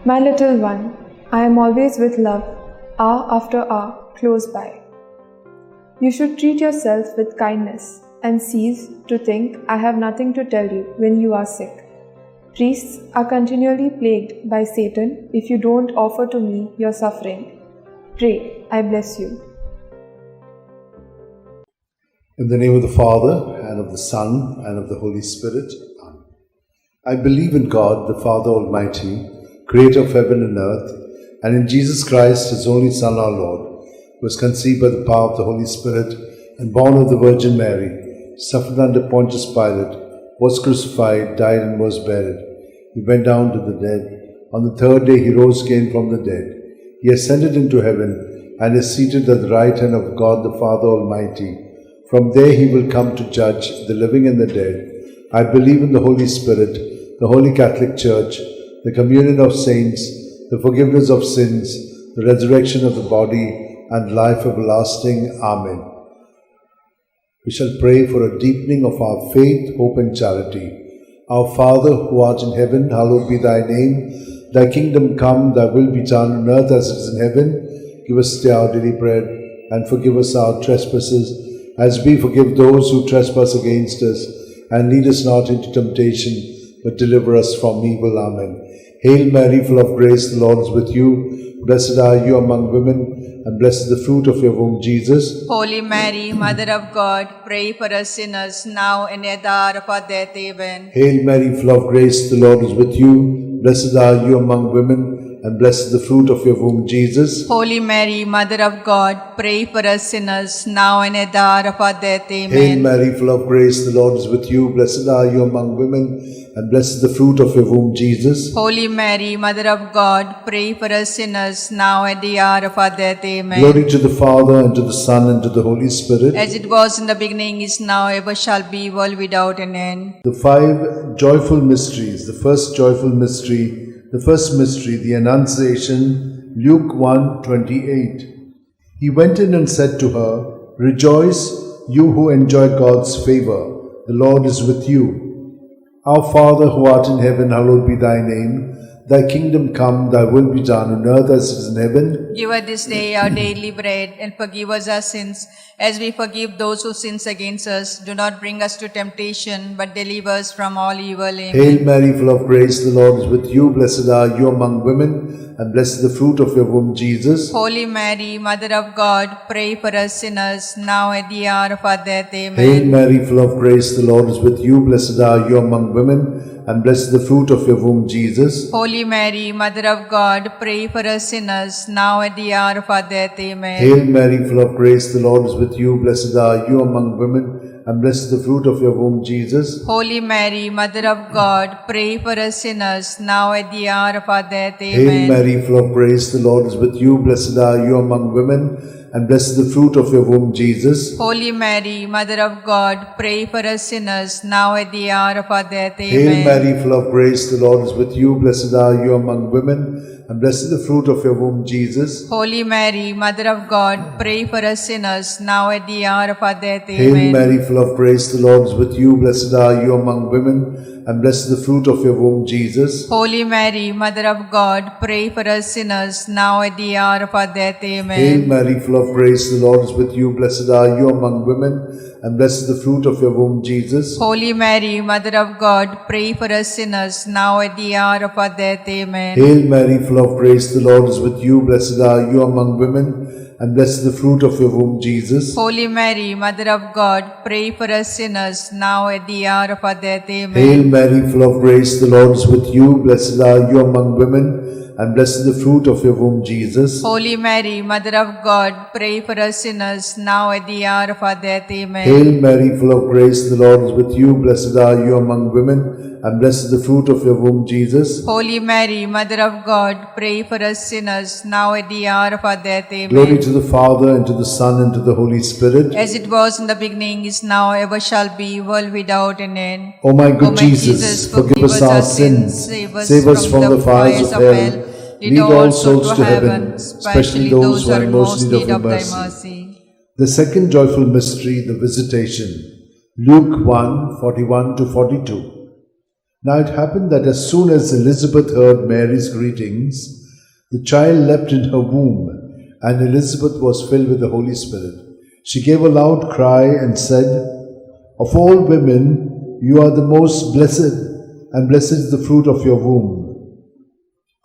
My little one, I am always with love, hour after hour, close by. You should treat yourself with kindness and cease to think I have nothing to tell you when you are sick. Priests are continually plagued by Satan if you don't offer to me your suffering. Pray, I bless you. In the name of the Father, and of the Son, and of the Holy Spirit. Amen. I believe in God, the Father Almighty, creator of heaven and earth, and in Jesus Christ, his only Son, our Lord, who was conceived by the power of the Holy Spirit, and born of the Virgin Mary, suffered under Pontius Pilate, was crucified, died, and was buried. He went down to the dead. On the third day he rose again from the dead. He ascended into heaven, and is seated at the right hand of God the Father Almighty. From there he will come to judge the living and the dead. I believe in the Holy Spirit, the Holy Catholic Church, the communion of saints, the forgiveness of sins, the resurrection of the body, and life everlasting. Amen. We shall pray for a deepening of our faith, hope, and charity. Our Father, who art in heaven, hallowed be thy name. Thy kingdom come, thy will be done on earth as it is in heaven. Give us today our daily bread, and forgive us our trespasses, as we forgive those who trespass against us. And lead us not into temptation, but deliver us from evil. Amen. Hail Mary, full of grace, the Lord is with you. Blessed are you among women, and blessed is the fruit of your womb, Jesus. Holy Mary, Mother of God, pray for us sinners, now and at the hour of our death. Amen. Hail Mary, full of grace, the Lord is with you. Blessed are you among women, and blessed is the fruit of your womb, Jesus. Holy Mary, Mother of God, pray for us sinners, now and at the hour of our death. Amen. Hail Mary, full of grace, the Lord is with you. Blessed are you among women, and blessed is the fruit of your womb, Jesus. Holy Mary, Mother of God, pray for us sinners, now at the hour of our death. Amen. Glory to the Father, and to the Son, and to the Holy Spirit. As it was in the beginning, is now, ever shall be, world without an end. The five joyful mysteries. The first joyful mystery, the Annunciation, Luke 1:28. He went in and said to her, Rejoice, you who enjoy God's favor. The Lord is with you. Our Father, who art in heaven, hallowed be thy name. Thy kingdom come, thy will be done on earth as it is in heaven. Give us this day our daily bread, and forgive us our sins, as we forgive those who sin against us. Do not bring us to temptation, but deliver us from all evil. Amen. Hail Mary, full of grace, the Lord is with you. Blessed are you among women, and blessed is the fruit of your womb, Jesus. Holy Mary, Mother of God, pray for us sinners, now at the hour of our death. Amen. Hail Mary, full of grace, the Lord is with you. Blessed are you among women, and blessed is the fruit of your womb, Jesus. Holy Mary, Mother of God, pray for us sinners, now at the hour of our death. Amen. Hail Mary, full of grace, the Lord is with you. Blessed are you among women, and blessed is the fruit of your womb, Jesus. Holy Mary, Mother of God, pray for us sinners, now at the hour of our death. Amen. Hail Mary, full of grace, the Lord is with you. Blessed are you among women, and blessed is the fruit of your womb, Jesus. Holy Mary, Mother of God, pray for us sinners, now at the hour of our death. Amen. Hail Mary, full of grace, the Lord is with you. Blessed are you among women, and blessed is the fruit of your womb, Jesus. Holy Mary, Mother of God, pray for us sinners, now at the hour of our death. Amen. Hail Mary, full of grace, the Lord is with you. Blessed are you among women, and blessed is the fruit of your womb, Jesus. Holy Mary, Mother of God, pray for us sinners, now at the hour of our death. Amen. Hail Mary, full of grace, the Lord is with you. Blessed are you among women, and blessed is the fruit of your womb, Jesus. Holy Mary, Mother of God, pray for us sinners, now at the hour of our death. Amen. Hail Mary, full of grace, the Lord is with you. Blessed are you among women, and blessed is the fruit of your womb, Jesus. Holy Mary, Mother of God, pray for us sinners, now at the hour of our death. Amen. Hail Mary, full of grace, the Lord is with you. Blessed are you among women, and blessed is the fruit of your womb, Jesus. Holy Mary, Mother of God, pray for us sinners, now at the hour of our death. Amen. Hail Mary, full of grace, the Lord is with you. Blessed are you among women, and blessed is the fruit of your womb, Jesus. Holy Mary, Mother of God, pray for us sinners, now at the hour of our death. Amen. Glory to the Father, and to the Son, and to the Holy Spirit. As it was in the beginning, is now, ever shall be, world without an end. O my good Jesus, forgive us our sins, save us from the fires of hell, lead all souls to heaven, especially those who are in most need of thy mercy. The second joyful mystery, the Visitation. Luke 1:41-42. Now it happened that as soon as Elizabeth heard Mary's greetings, the child leapt in her womb, and Elizabeth was filled with the Holy Spirit. She gave a loud cry and said, "Of all women, you are the most blessed, and blessed is the fruit of your womb.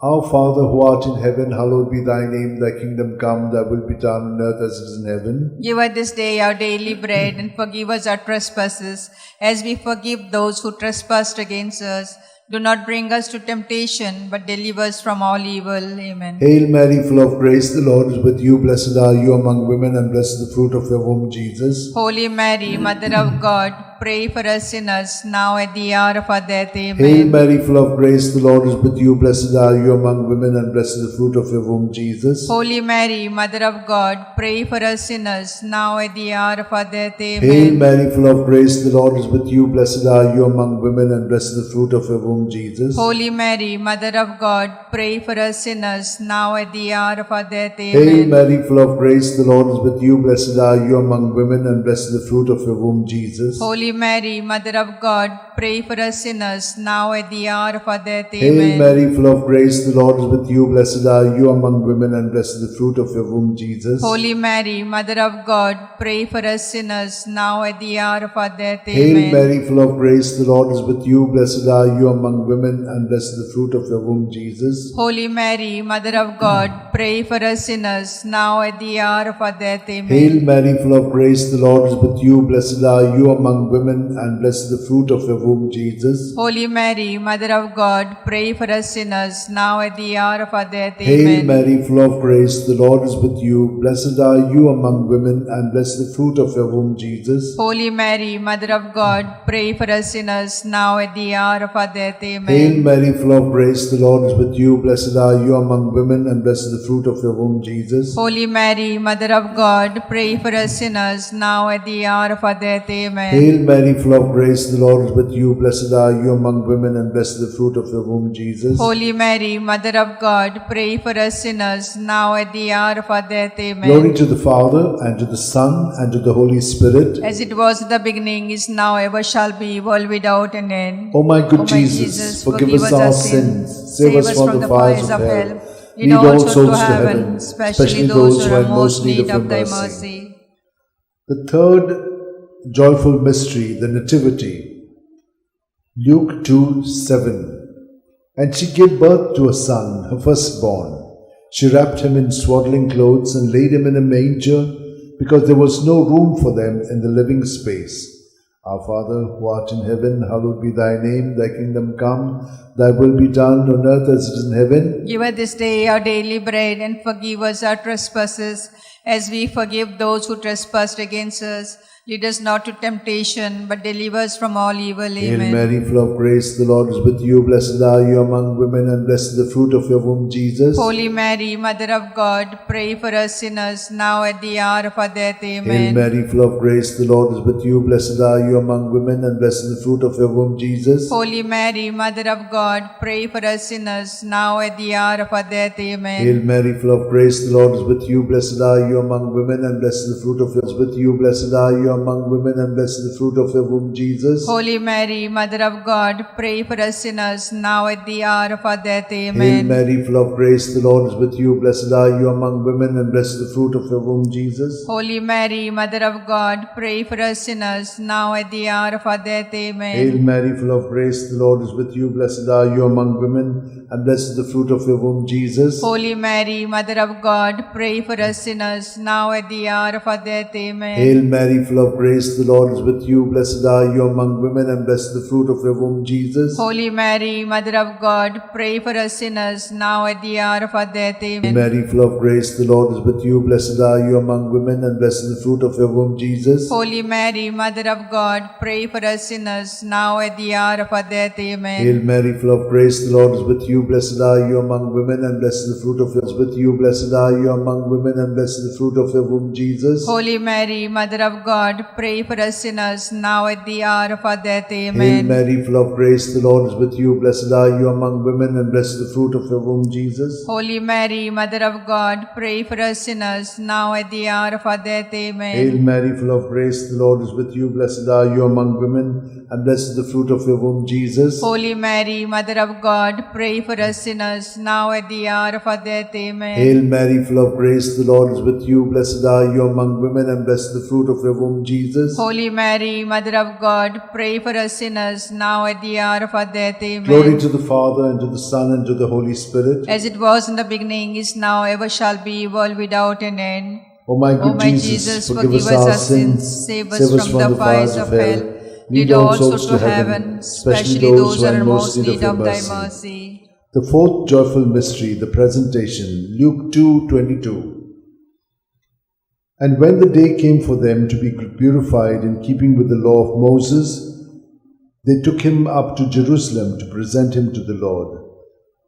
Our Father who art in heaven, hallowed be thy name. Thy kingdom come, thy will be done on earth as it is in heaven. Give us this day our daily bread, and forgive us our trespasses, as we forgive those who trespass against us. Do not bring us to temptation, but deliver us from all evil. Amen. Hail Mary, full of grace, the Lord is with you. Blessed are you among women, and blessed is the fruit of your womb, Jesus. Holy Mary, Mother of God, pray for us sinners, now at the hour of our death. Amen. Hail Mary, full of grace, the Lord is with you. Blessed are you among women, and blessed is the fruit of your womb, Jesus. Holy Mary, Mother of God, pray for us sinners, now at the hour of our death. Amen. Hail Mary, full of grace, the Lord is with you. Blessed are you among women, and blessed is the fruit of your womb, Jesus. Holy Mary, Mother of God, pray for us sinners, now at the hour of our death. Amen. Hail Mary, full of grace, the Lord is with you. Blessed are you among women, and blessed is the fruit of your womb, Jesus. Holy Mary, Mother of God, pray for us sinners, now at the hour of our death. Hail Amen. Mary, full of grace, the Lord is with you. Blessed are you among women, and blessed is the fruit of your womb, Jesus. Holy Mary, Mother of God, pray for us sinners, now at the hour of our death. Hail Amen. Mary, full of grace, the Lord is with you. Blessed are you among women, and blessed is the fruit of your womb, Jesus. Holy Mary, Mother of God, pray for us sinners, now at the hour of our death. Amen. Hail Mary, full of grace, the Lord is with you. Blessed are you among women, and blessed is the fruit of your womb, Jesus. Holy Mary, Mother of God, pray for us sinners, now at the hour of our death. Hail Amen. Mary, full of grace, the Lord is with you. Blessed are you among women, and blessed is the fruit of your womb, Jesus. Holy Mary, Mother of God, pray for us sinners, now at the hour of our death. Amen. Hail Mary, full of grace, the Lord is with you. Blessed are you among women, and blessed is the fruit of your womb, Jesus. Holy Mary, Mother of God, pray for us sinners, now at the hour of our death. Amen. Hail Mary, full of grace, the Lord is with you. Blessed are you among women, and blessed is the fruit of your womb, Jesus. Holy Mary, Mother of God, pray for us sinners, now at the hour of our death. Amen. Glory to the Father, and to the Son, and to the Holy Spirit. As it was in the beginning, is now, ever shall be, world without an end. O my good O my Jesus, forgive us our sins, save us from the fires of hell. Lead all souls to heaven, especially those who are in most need of thy mercy. The third joyful mystery, the Nativity. Luke 2:7. And she gave birth to a son, her firstborn. She wrapped him in swaddling clothes and laid him in a manger, because there was no room for them in the living space. Our Father, who art in heaven, hallowed be thy name. Thy kingdom come, thy will be done on earth as it is in heaven. Give us this day our daily bread, and forgive us our trespasses, as we forgive those who trespass against us. Lead us not to temptation, but deliver us from all evil. Hail Amen. Mary, full of grace, the Lord is with you. Blessed are you among women, and blessed is the fruit of your womb, Jesus. Holy Mary, Mother of God, pray for us sinners, now at the hour of our death. Hail Amen. Mary, full of grace, the Lord is with you. Blessed are you among women, and blessed is the fruit of your womb, Jesus. Holy Mary, Mother of God, pray for us sinners, now at the hour of our death. Amen. Hail Mary, full of grace, the Lord is with you. Blessed are you among women, and blessed is the fruit of your womb, with you. Blessed are you among women, and blessed is the fruit of your womb, Jesus. Holy Mary, Mother of God, pray for us sinners, now at the hour of our death. Hail Amen. Mary, full of grace, the Lord is with you. Blessed are you among women, and blessed is the fruit of your womb, Jesus. Holy Mary, Mother of God, pray for us sinners, now at the hour of our death. Amen. Hail Mary, full of grace, the Lord is with you. Blessed are you among women, and blessed is the fruit of your womb, Jesus. Holy Mary, Mother of God, pray for us sinners, now at the hour of our death. Amen. Hail Mary, full of grace, the Lord is with you. Blessed are you among women, and blessed is the fruit of your womb, Jesus. Holy Mary, Mother of God, pray for us sinners, now at the hour of our death. Hail Amen. Mary, full of grace, the Lord is with you. Blessed are you among women, and blessed is the fruit of your womb, Jesus. Holy Mary, Mother of God, pray for us sinners, now at the hour of our death. Amen. Hail Mary, full of grace, the Lord is with you. Blessed are you among women, and blessed is the fruit of your womb, with you. Blessed are you among women, and blessed is the fruit of your womb, Jesus. Holy Mary, Mother of God, God, pray for us sinners, now at the hour of our death. Hail Amen. Mary, full of grace, the Lord is with you. Blessed are you among women, and blessed is the fruit of your womb, Jesus. Holy Mary, Mother of God, pray for us sinners, now at the hour of our death. Amen. Hail Mary, full of grace, the Lord is with you. Blessed are you among women, and blessed is the fruit of your womb, Jesus. Holy Mary, Mother of God, pray for us sinners, now at the hour of our death. Amen. Hail Mary, full of grace, the Lord is with you. Blessed are you among women, and blessed is the fruit of your womb, Jesus. Holy Mary, Mother of God, pray for us sinners, now at the hour of our death. Amen. Glory to the Father, and to the Son, and to the Holy Spirit. As it was in the beginning, is now, ever shall be, world without an end. O my good O my Jesus, forgive us our sins, save us from the fires of hell. Lead all souls to heaven, especially those who are in most need of thy mercy. The fourth joyful mystery, the presentation, Luke 2:22. And when the day came for them to be purified in keeping with the law of Moses, they took him up to Jerusalem to present him to the Lord.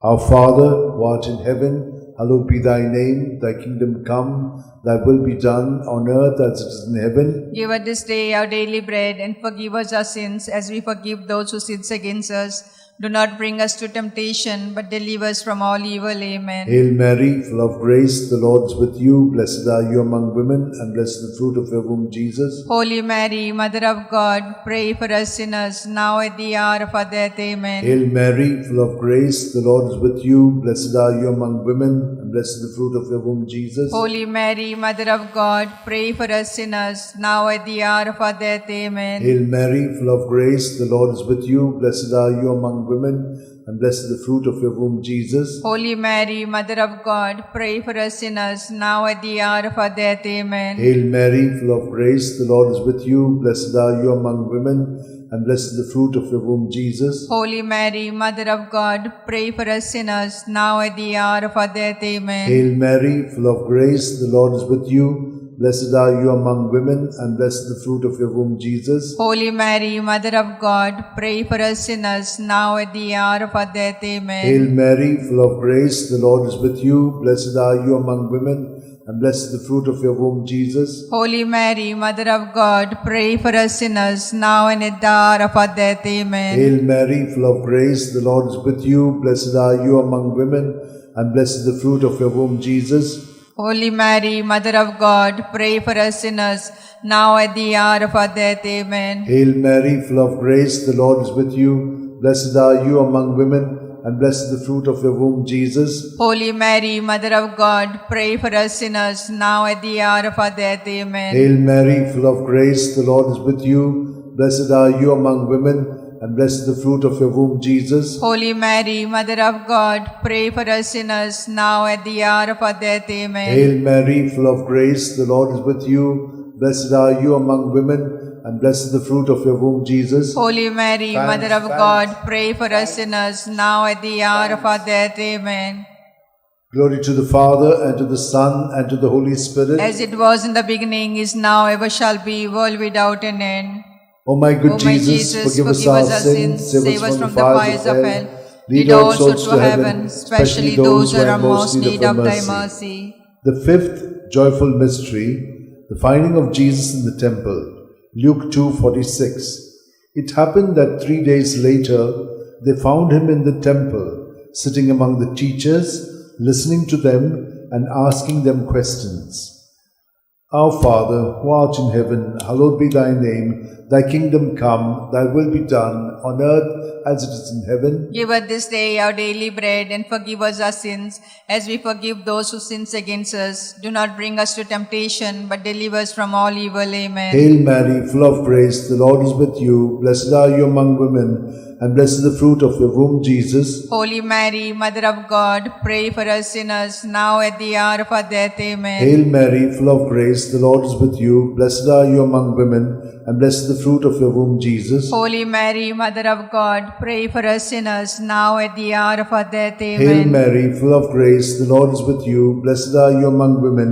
Our Father, who art in heaven, hallowed be thy name, thy kingdom come, thy will be done on earth as it is in heaven. Give us this day our daily bread, and forgive us our sins as we forgive those who sin against us. Do not bring us to temptation, but deliver us from all evil. Amen. Hail Mary, full of grace, the Lord is with you. Blessed are you among women, and blessed is the fruit of your womb, Jesus. Holy Mary, Mother of God, pray for us sinners, now at the hour of our death. Amen. Hail Mary, full of grace, the Lord is with you. Blessed are you among women, and blessed is the fruit of your womb, Jesus. Holy Mary, Mother of God, pray for us sinners, now at the hour of our death. Amen. Hail Mary, full of grace, the Lord is with you. Blessed are you among women, and blessed is the fruit of your womb, Jesus. Holy Mary, Mother of God, pray for us sinners, now at the hour of our death. Amen. Hail Mary, full of grace, the Lord is with you. Blessed are you among women, and blessed is the fruit of your womb, Jesus. Holy Mary, Mother of God, pray for us sinners, now at the hour of our death. Amen. Hail Mary, full of grace, the Lord is with you. Blessed are you among women, and blessed is the fruit of your womb, Jesus. Holy Mary, Mother of God, pray for us sinners, now at the hour of our death. Amen. Hail Mary, full of grace, the Lord is with you. Blessed are you among women, and blessed is the fruit of your womb, Jesus. Holy Mary, Mother of God, pray for us sinners, now and at the hour of our death. Amen. Hail Mary, full of grace, the Lord is with you. Blessed are you among women, and blessed is the fruit of your womb, Jesus. Holy Mary, Mother of God, pray for us sinners, now at the hour of our death. Amen. Hail Mary, full of grace, the Lord is with you. Blessed are you among women, and blessed is the fruit of your womb, Jesus. Holy Mary, Mother of God, pray for us sinners, now at the hour of our death. Amen. Hail Mary, full of grace, the Lord is with you. Blessed are you among women, and blessed is the fruit of your womb, Jesus. Holy Mary, Mother of God, pray for us sinners, now at the hour of our death. Amen. Hail Mary, full of grace, the Lord is with you. Blessed are you among women, and blessed is the fruit of your womb, Jesus. Holy Mary, Mother of God, pray for us sinners, now at the hour of our death. Amen. Glory to the Father, and to the Son, and to the Holy Spirit. As it was in the beginning, is now, ever shall be, world without an end. O my good O my Jesus, forgive us our sins, save us from the fires of hell. Lead all souls to heaven, especially those who are in most need of thy mercy. The fifth joyful mystery, the finding of Jesus in the temple, Luke 2:46. It happened that 3 days later, they found him in the temple, sitting among the teachers, listening to them and asking them questions. Our Father, who art in heaven, hallowed be thy name. Thy kingdom come, thy will be done, on earth as it is in heaven. Give us this day our daily bread, and forgive us our sins, as we forgive those who sin against us. Do not bring us to temptation, but deliver us from all evil. Amen. Hail Mary, full of grace, the Lord is with you. Blessed are you among women, and blessed is the fruit of your womb, Jesus. Holy Mary, Mother of God, pray for us sinners, now at the hour of our death. Amen. Hail Mary, full of grace, the Lord is with you. Blessed are you among women, and blessed is the fruit of your womb, Jesus. Holy Mary, Mother of God, pray for us sinners, now at the hour of our death. Amen. Hail Mary, full of grace, the Lord is with you. Blessed are you among women,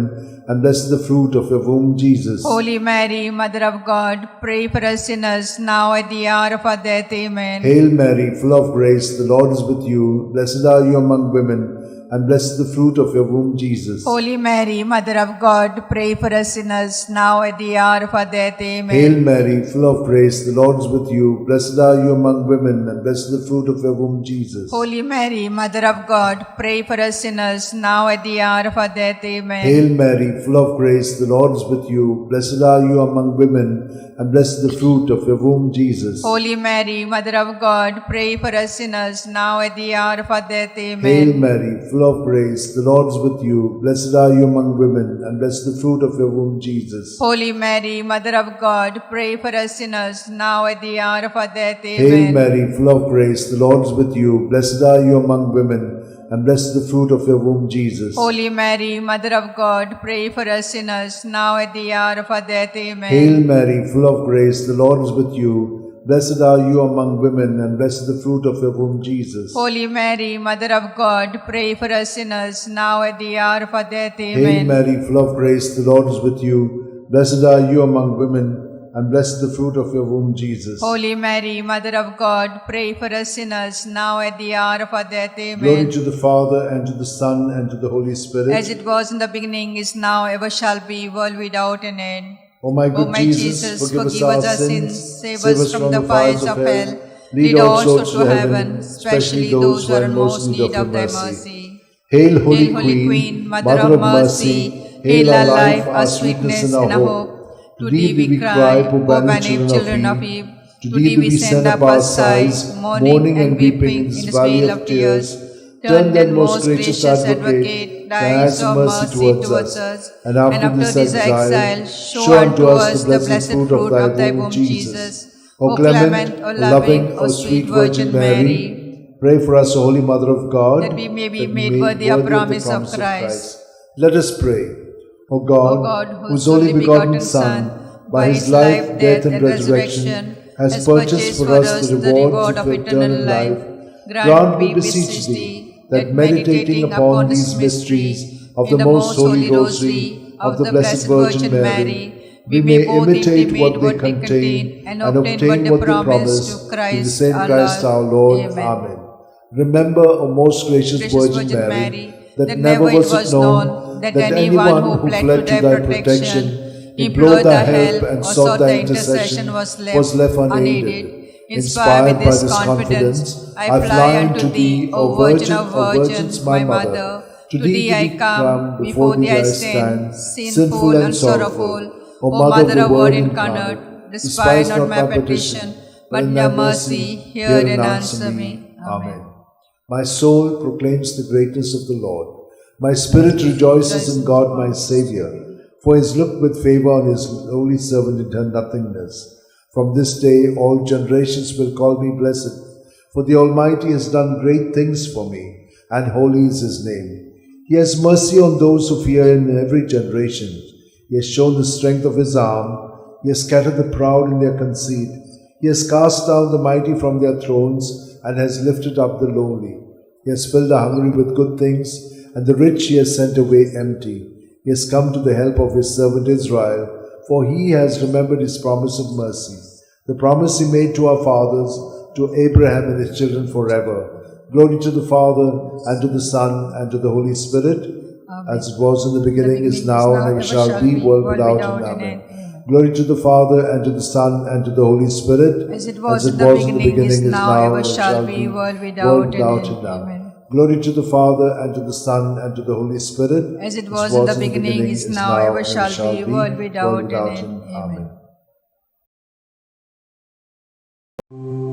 and blessed is the fruit of your womb, Jesus. Holy Mary, Mother of God, pray for us sinners, now at the hour of our death. Amen. Hail Mary, full of grace, the Lord is with you. Blessed are you among women, and blessed the fruit of your womb, Jesus. Holy Mary, Mother of God, pray for us sinners, now at the hour of our death. Amen. Hail Mary, full of grace, the Lord is with you. Blessed are you among women, and blessed the fruit of your womb, Jesus. Holy Mary, Mother of God, pray for us sinners, now at the hour of our death. Amen. Hail Mary, full of grace, the Lord is with you. Blessed are you among women, and blessed the fruit of your womb, Jesus. Holy Mary, Mother of God, pray for us sinners, now at the hour of our death. Amen. Hail Mary, full of grace, the Lord is with you. Blessed are you among women, and blessed the fruit of your womb, Jesus. Holy Mary, Mother of God, pray for us sinners, now at the hour of our death. Amen. Hail Mary, full of grace, the Lord is with you. Blessed are you among women, and blessed the fruit of your womb, Jesus. Holy Mary, Mother of God, pray for us sinners, now at the hour of our death. Amen. Hail Mary, full of grace, the Lord is with you. Blessed are you among women, and blessed the fruit of your womb, Jesus. Holy Mary, Mother of God, pray for us sinners, now at the hour of our death. Amen. Hail Mary, full of grace, the Lord is with you. Blessed are you among women, and blessed the fruit of your womb, Jesus. Holy Mary, Mother of God, pray for us sinners, now at the hour of our death. Amen. Glory to the Father, and to the Son, and to the Holy Spirit. As it was in the beginning, is now, ever shall be, world without an end. O my good Jesus, forgive us our sins, save us from the fires of hell. Lead all souls to heaven, especially those who are in most need of thy mercy. Hail, Holy Queen, Mother of mercy, hail our life, our sweetness, and our hope. To thee we cry, poor banished children of Eve. To thee we send up our sighs, mourning and weeping in this vale of tears. Turn then, most gracious Advocate, thy eyes of mercy towards us, and after this exile, show unto us the blessed fruit of thy womb, Jesus. O clement, O loving, O sweet Virgin Mary, pray for us, O Holy Mother of God, that we may be made worthy of promise of Christ. Let us pray. O God, whose only begotten Son, by his life, death, and resurrection, has purchased for us the reward of eternal life, grant, we beseech thee, that meditating upon these mysteries of the most holy Rosary of the Blessed Virgin Mary, we may imitate what they contain and obtain what they promise through the same Christ our Lord. Amen. Remember, O most gracious Virgin Mary, that never was it known that anyone who fled to thy protection, implored thy help, and sought thy intercession was left unaided. Inspired by this confidence, I fly unto thee, O Virgin of Virgins, my Mother. To thee I come, before thee I stand, sinful and sorrowful. O Mother of Word incarnate, despise not my petition, but in thy mercy hear and answer me. Amen. My soul proclaims the greatness of the Lord. My spirit rejoices in God my Saviour, for he has looked with favour on his holy servant in her nothingness. From this day all generations will call me blessed, for the Almighty has done great things for me, and holy is his name. He has mercy on those who fear him in every generation. He has shown the strength of his arm. He has scattered the proud in their conceit. He has cast down the mighty from their thrones, and has lifted up the lowly. He has filled the hungry with good things, and the rich he has sent away empty. He has come to the help of his servant Israel, for he has remembered his promise of mercy, the promise he made to our fathers, to Abraham and his children forever. Glory to the Father, and to the Son, and to the Holy Spirit, as it was in the beginning, is now, and ever shall be, world without end. Amen. Glory to the Father, and to the Son, and to the Holy Spirit, as it was in the beginning, is now, ever shall be, world without end. Amen. Glory to the Father, and to the Son, and to the Holy Spirit, as it was in the beginning, is now, ever shall be, world without end. Amen.